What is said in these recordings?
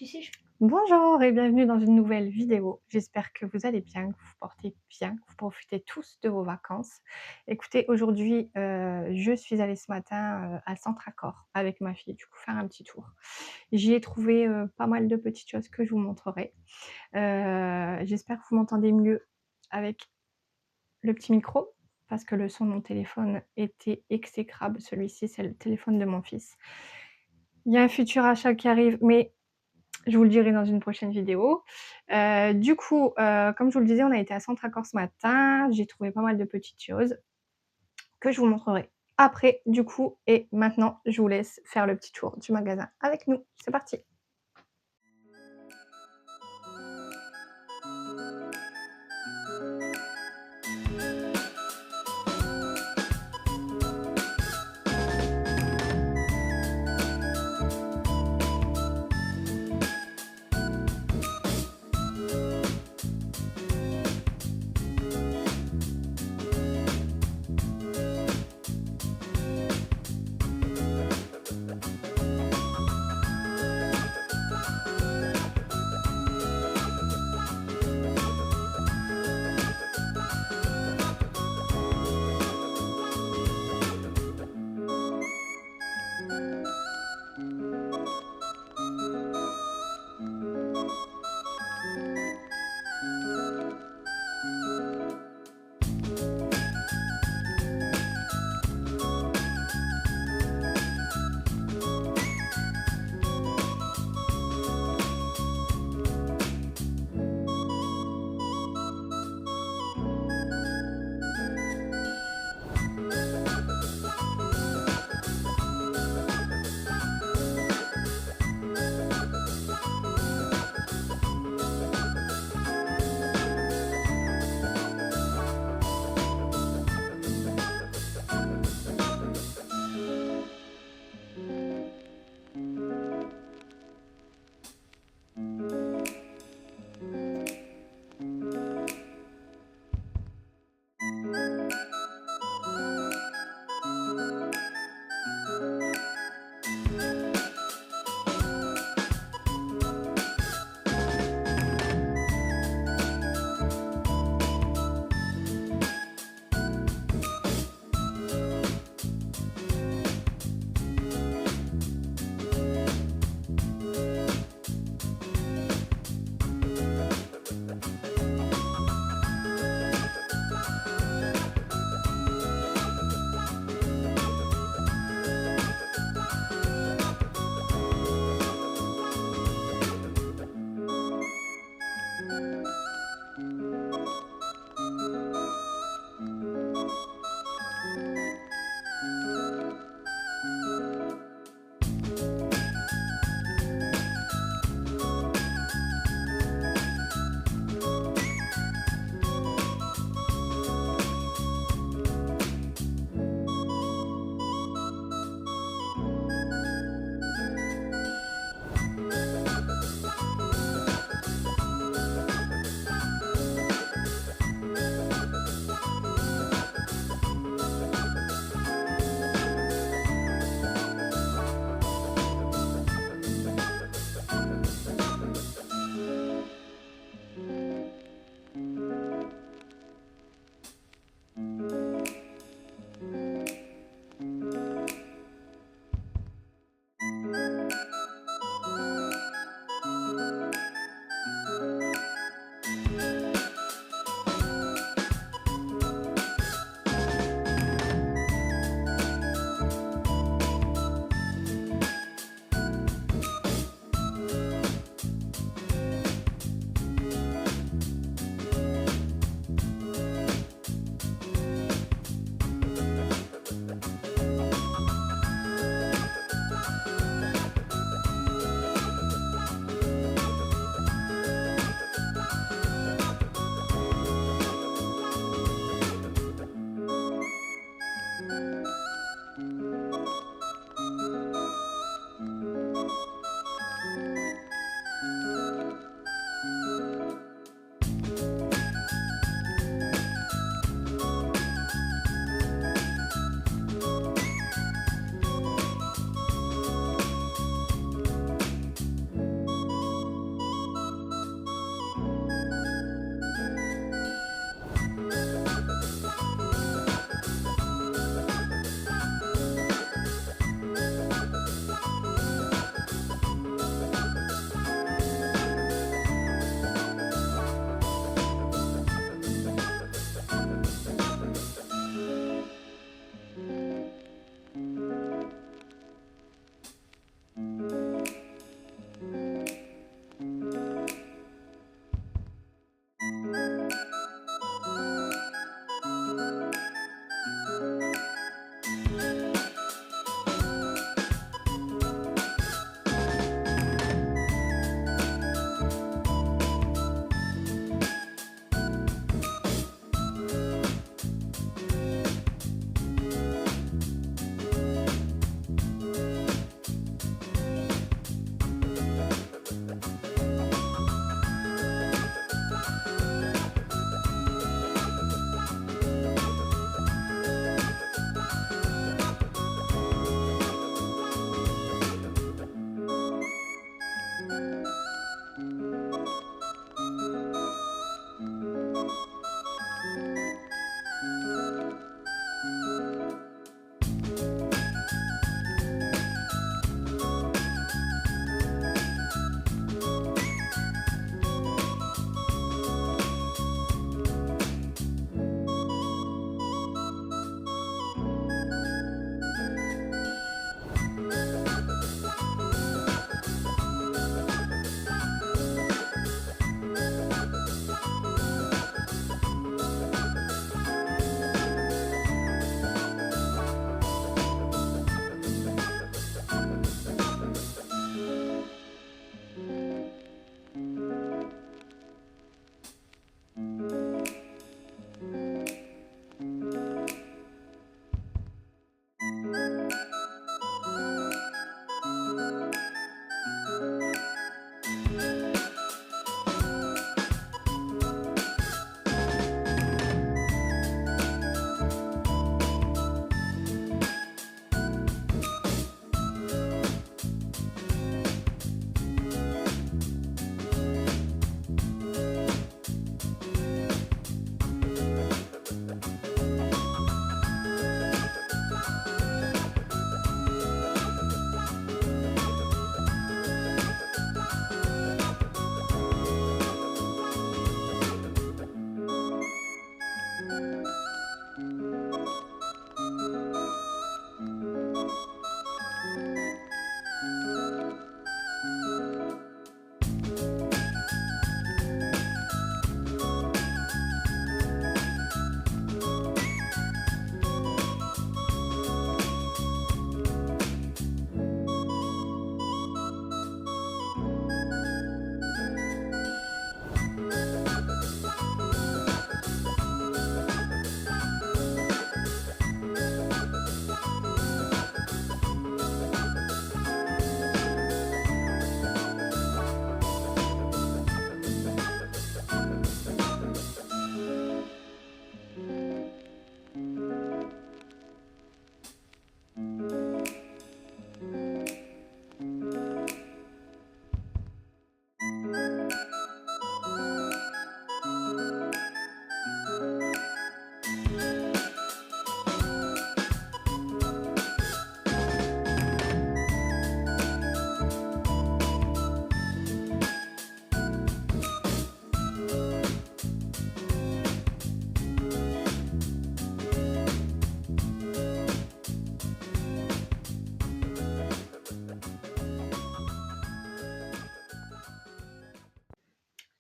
Tu sais, je Bonjour et bienvenue dans une nouvelle vidéo. J'espère que vous allez bien, que vous vous portez bien, que vous profitez tous de vos vacances. Écoutez, aujourd'hui, je suis allée ce matin, à Centracor avec ma fille, du coup, faire un petit tour. J'y ai trouvé, pas mal de petites choses que je vous montrerai. J'espère que vous m'entendez mieux avec le petit micro, parce que le son de mon téléphone était exécrable. Celui-ci, c'est le téléphone de mon fils. Il y a un futur achat qui arrive, mais je vous le dirai dans une prochaine vidéo. Du coup, comme je vous le disais, on a été à Centracor ce matin. J'ai trouvé pas mal de petites choses que je vous montrerai après, du coup. Et maintenant, je vous laisse faire le petit tour du magasin avec nous. C'est parti!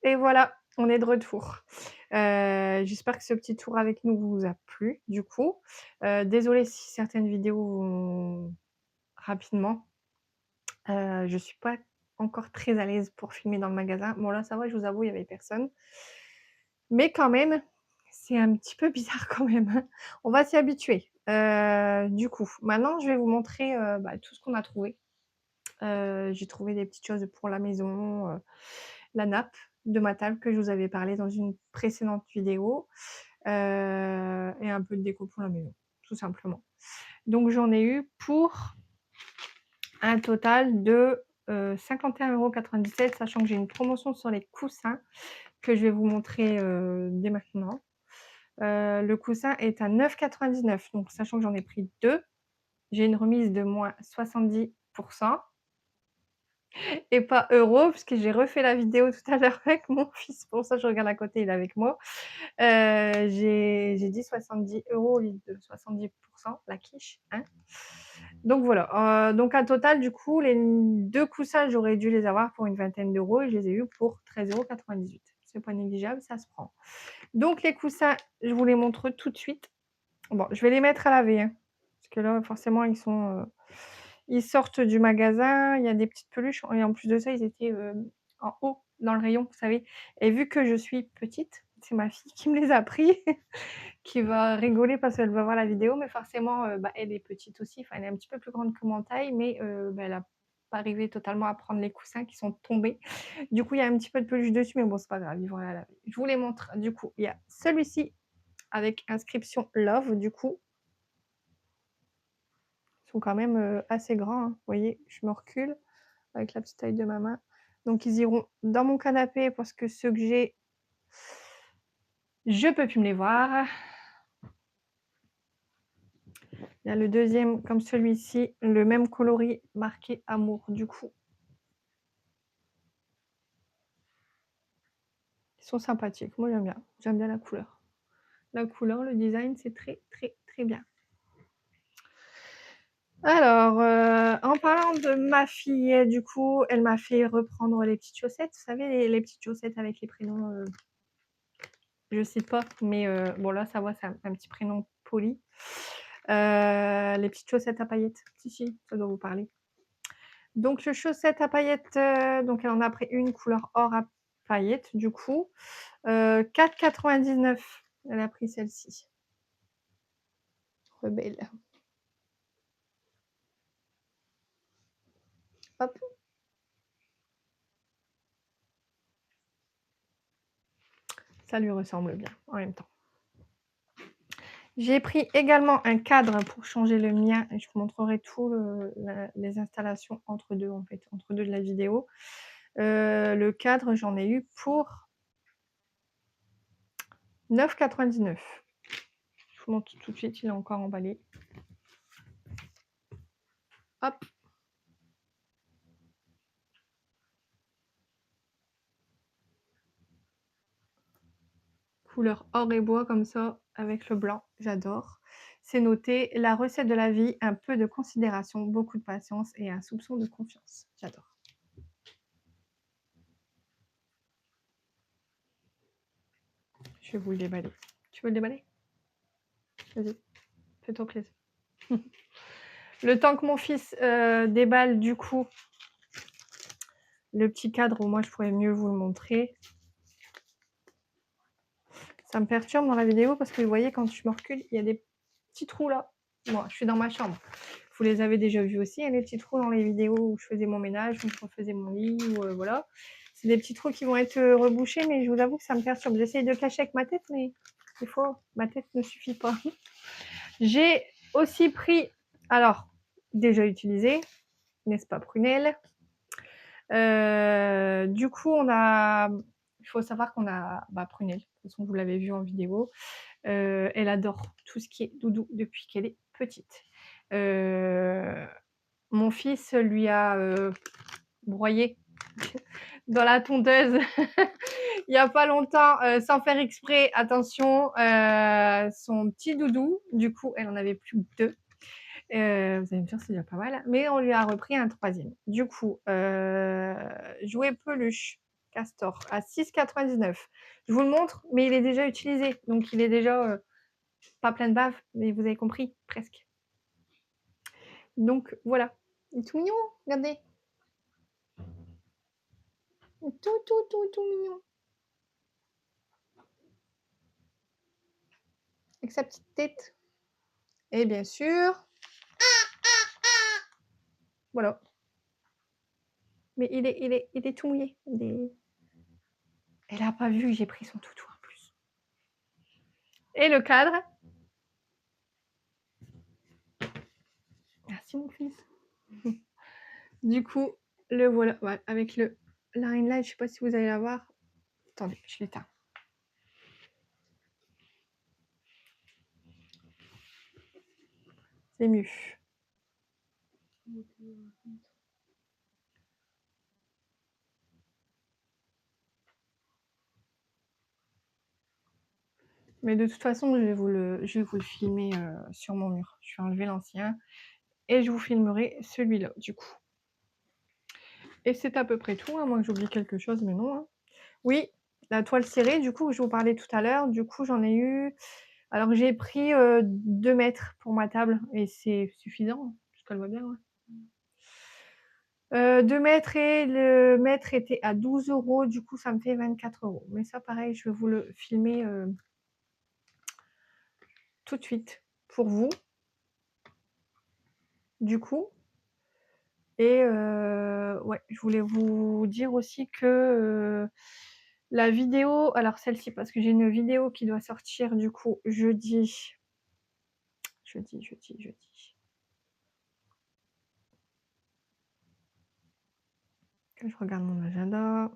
Et voilà, on est de retour. J'espère que ce petit tour avec nous vous a plu, du coup. Désolée si certaines vidéos vont rapidement. Je suis pas encore très à l'aise pour filmer dans le magasin. Bon là, ça va, je vous avoue, il y avait personne. Mais quand même, c'est un petit peu bizarre quand même, hein. On va s'y habituer. Du coup, maintenant je vais vous montrer, tout ce qu'on a trouvé. J'ai trouvé des petites choses pour la maison, la nappe de ma table que je vous avais parlé dans une précédente vidéo, et un peu de déco pour la maison, tout simplement. Donc j'en ai eu pour un total de, 51,97 €, sachant que j'ai une promotion sur les coussins que je vais vous montrer, dès maintenant. Le coussin est à 9,99 €, donc sachant que j'en ai pris 2, j'ai une remise de moins 70 et pas euros, puisque j'ai refait la vidéo tout à l'heure avec mon fils, pour ça je regarde à côté, il est avec moi. J'ai dit 70 € au lieu de 70 la quiche, hein. Donc voilà, donc un total du coup, les 2 coussins, j'aurais dû les avoir pour une vingtaine d'euros et je les ai eus pour 13,98 €. C'est pas négligeable, ça se prend. Donc les coussins, je vous les montre tout de suite. Bon, je vais les mettre à laver, hein, parce que là, forcément, ils sortent du magasin, il y a des petites peluches et en plus de ça, ils étaient, en haut dans le rayon, vous savez? Et vu que je suis petite, c'est ma fille qui me les a pris, qui va rigoler parce qu'elle va voir la vidéo, mais forcément, elle est petite aussi, enfin, elle est un petit peu plus grande que mon taille, mais elle a pas arrivé totalement à prendre les coussins qui sont tombés. Du coup, il y a un petit peu de peluche dessus, mais bon, c'est pas grave, ils vont aller à laver. Je vous les montre, du coup, il y a celui-ci avec inscription love, du coup. Ils sont quand même, assez grands, hein. Vous voyez? Je me recule avec la petite taille de ma main. Donc ils iront dans mon canapé parce que ceux que j'ai, je peux plus me les voir. Il y a le deuxième comme celui-ci, le même coloris marqué amour du coup. Ils sont sympathiques, moi j'aime bien la couleur. La couleur, le design, c'est très, très, très bien. Alors, en parlant de ma fille, du coup, elle m'a fait reprendre les petites chaussettes. Vous savez les petites chaussettes avec les prénoms, je sais pas, mais bon là ça va, c'est un petit prénom poli. Les petites chaussettes à paillettes. Si, si, ça doit vous parler. Donc les chaussettes à paillettes, donc elle en a pris une couleur or à paillettes du coup, 4,99 €. Elle a pris celle-ci. Rebelle. Hop. Ça lui ressemble bien en même temps. J'ai pris également un cadre pour changer le mien et je vous montrerai tout les installations entre deux en fait, entre deux de la vidéo. Le cadre, j'en ai eu pour 9,99 €. Je vous montre tout de suite, il est encore emballé. Hop. Couleur or et bois comme ça, avec le blanc, j'adore. C'est noté: «La recette de la vie, un peu de considération, beaucoup de patience et un soupçon de confiance». J'adore. Je vais vous le déballer. Tu veux le déballer? Vas-y, fais-toi plaisir. Le temps que mon fils, déballe du coup le petit cadre, moi je pourrais mieux vous le montrer. Ça me perturbe dans la vidéo parce que vous voyez quand je me recule, il y a des petits trous là. Moi, je suis dans ma chambre. Vous les avez déjà vus aussi, hein, les petits trous dans les vidéos où je faisais mon ménage, où je refaisais mon lit ou voilà. C'est des petits trous qui vont être, rebouchés, mais je vous avoue que ça me perturbe. J'essaye de cacher avec ma tête, mais des fois, ma tête ne suffit pas. J'ai aussi pris, alors déjà utilisé, n'est-ce pas Prunelle? Du coup, il faut savoir qu'on a, Prunelle, de toute façon vous l'avez vu en vidéo, elle adore tout ce qui est doudou depuis qu'elle est petite. Mon fils lui a, broyé dans la tondeuse il y a pas longtemps, sans faire exprès, attention, son petit doudou. Du coup, elle en avait plus que 2. Vous allez me dire c'est déjà pas mal, mais on lui a repris un troisième. Du coup, jouet peluche. Castor à 6,99 €. Je vous le montre, mais il est déjà utilisé, donc il est déjà, pas plein de bave, mais vous avez compris, presque. Donc voilà, il est tout mignon, regardez. Tout mignon. Avec sa petite tête. Et bien sûr, voilà. Mais il est tout mouillé. Elle a pas vu que j'ai pris son toutou en plus. Et le cadre. Merci mon fils. Du coup, le voilà, ouais, avec la ring light, je sais pas si vous allez la voir. Attendez, je l'éteins. C'est mieux. Mais de toute façon, je vais vous le filmer sur mon mur. Je vais enlever l'ancien et je vous filmerai celui-là, du coup. Et c'est à peu près tout, à moins que j'oublie quelque chose, mais non. Hein. Oui, la toile cirée, du coup, que je vous parlais tout à l'heure, du coup, j'en ai eu. Alors, j'ai pris 2 mètres pour ma table et c'est suffisant, puisqu'elle voit bien. Ouais. 2 mètres et le mètre était à 12 €, du coup, ça me fait 24 €. Mais ça, pareil, je vais vous le filmer tout de suite pour vous, du coup. Et ouais, je voulais vous dire aussi que la vidéo, alors celle-ci, parce que j'ai une vidéo qui doit sortir du coup jeudi. Que je regarde mon agenda.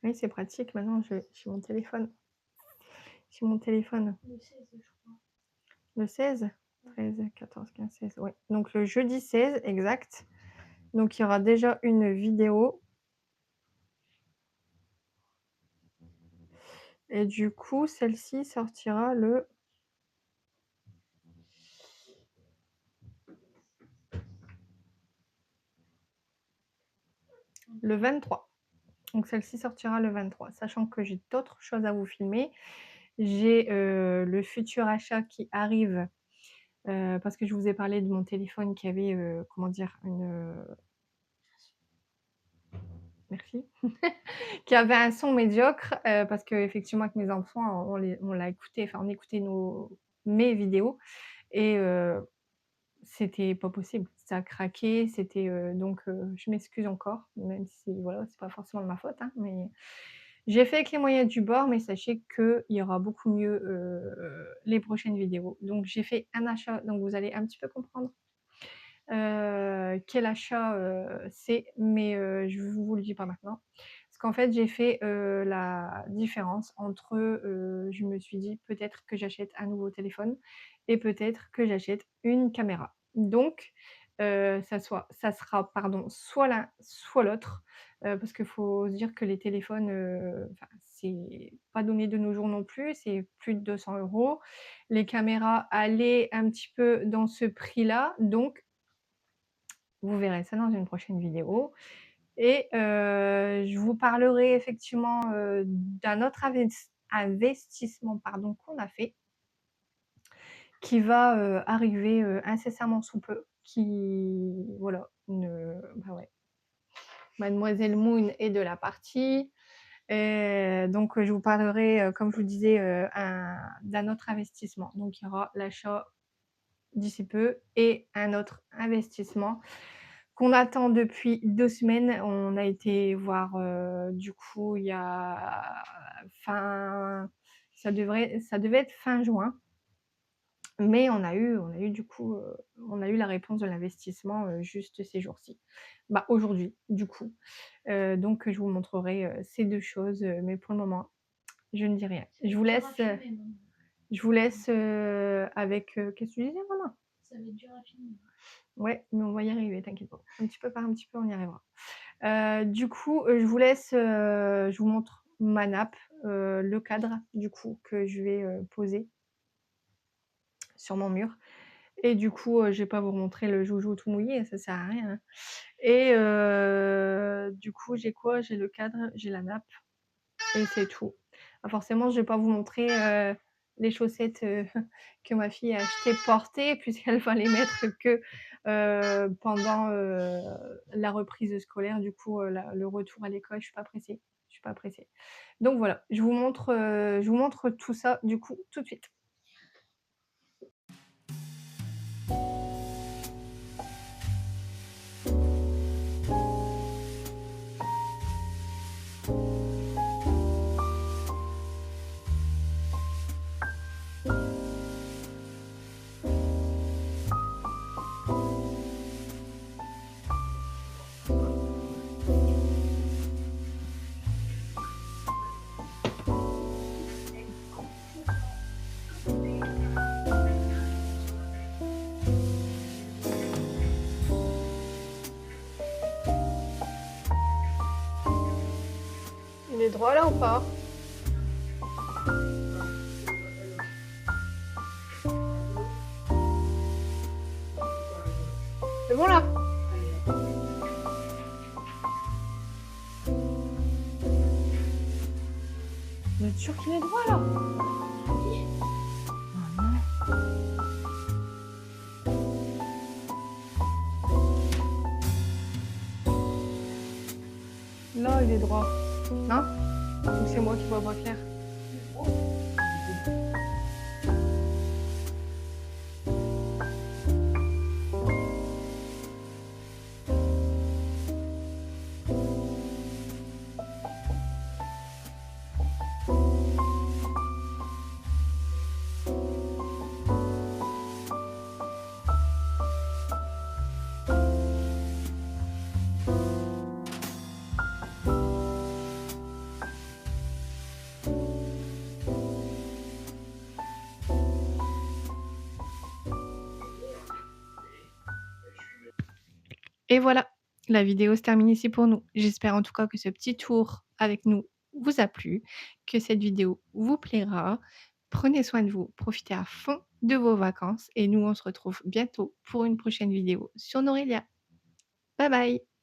Oui, c'est pratique, maintenant j'ai mon téléphone. J'ai mon téléphone. Le 16, je crois. Le 16 13, 14, 15, 16, oui. Donc le jeudi 16, exact. Donc il y aura déjà une vidéo. Et du coup, celle-ci sortira le 23. Donc celle-ci sortira le 23, sachant que j'ai d'autres choses à vous filmer. J'ai le futur achat qui arrive, parce que je vous ai parlé de mon téléphone qui avait, comment dire? Merci. Qui avait un son médiocre, parce qu'effectivement avec mes enfants, on l'a écouté, enfin on écoutait mes vidéos et c'était pas possible. Ça a craqué, c'était, donc je m'excuse encore, même si voilà, c'est pas forcément de ma faute, hein, mais j'ai fait avec les moyens du bord, mais sachez qu'il y aura beaucoup mieux, les prochaines vidéos. Donc j'ai fait un achat, donc vous allez un petit peu comprendre, quel achat, c'est, mais je vous le dis pas maintenant. Parce qu'en fait, j'ai fait, la différence entre, je me suis dit: «Peut-être que j'achète un nouveau téléphone et peut-être que j'achète une caméra». Donc ça sera, pardon, soit l'un, soit l'autre, parce qu'il faut se dire que les téléphones, enfin, c'est pas donné de nos jours non plus, c'est plus de 200 €. Les caméras allaient un petit peu dans ce prix-là, donc vous verrez ça dans une prochaine vidéo et je vous parlerai effectivement, d'un autre investissement, pardon, qu'on a fait, qui va, arriver, incessamment sous peu, qui voilà, bah, ouais, Mademoiselle Moon est de la partie et donc je vous parlerai, comme je vous disais, d'un autre investissement. Donc il y aura l'achat d'ici peu et un autre investissement qu'on attend depuis 2 semaines. On a été voir, du coup, il y a fin ça devait être fin juin, mais on a eu du coup, on a eu la réponse de l'investissement, juste ces jours-ci. Bah, aujourd'hui, du coup. Donc je vous montrerai, ces 2 choses, mais pour le moment, je ne dis rien. Je vous laisse, avec, qu'est-ce que tu disais, maman? Ça va être dur à filmer. Ouais, mais on va y arriver, t'inquiète pas. Un petit peu par un petit peu, on y arrivera. Du coup, je vous laisse, je vous montre ma nappe, le cadre du coup que je vais, poser sur mon mur et du coup, je vais pas vous remontrer le joujou tout mouillé, ça sert à rien, hein. Et du coup, j'ai quoi? J'ai le cadre, j'ai la nappe et c'est tout. Bah, forcément, je vais pas vous montrer, les chaussettes, que ma fille a achetées portées puisqu'elle va les mettre que, pendant, la reprise scolaire. Du coup, le retour à l'école, je suis pas pressée. Donc voilà, je vous montre tout ça, du coup, tout de suite. Il est droit là ou pas? C'est bon là? Vous êtes sûr qu'il est droit là? Ah non. Là, il est droit. Hein? Ou c'est moi qui vois pas clair? Et voilà, la vidéo se termine ici pour nous. J'espère en tout cas que ce petit tour avec nous vous a plu, que cette vidéo vous plaira. Prenez soin de vous, profitez à fond de vos vacances et nous on se retrouve bientôt pour une prochaine vidéo sur Norelia. Bye bye!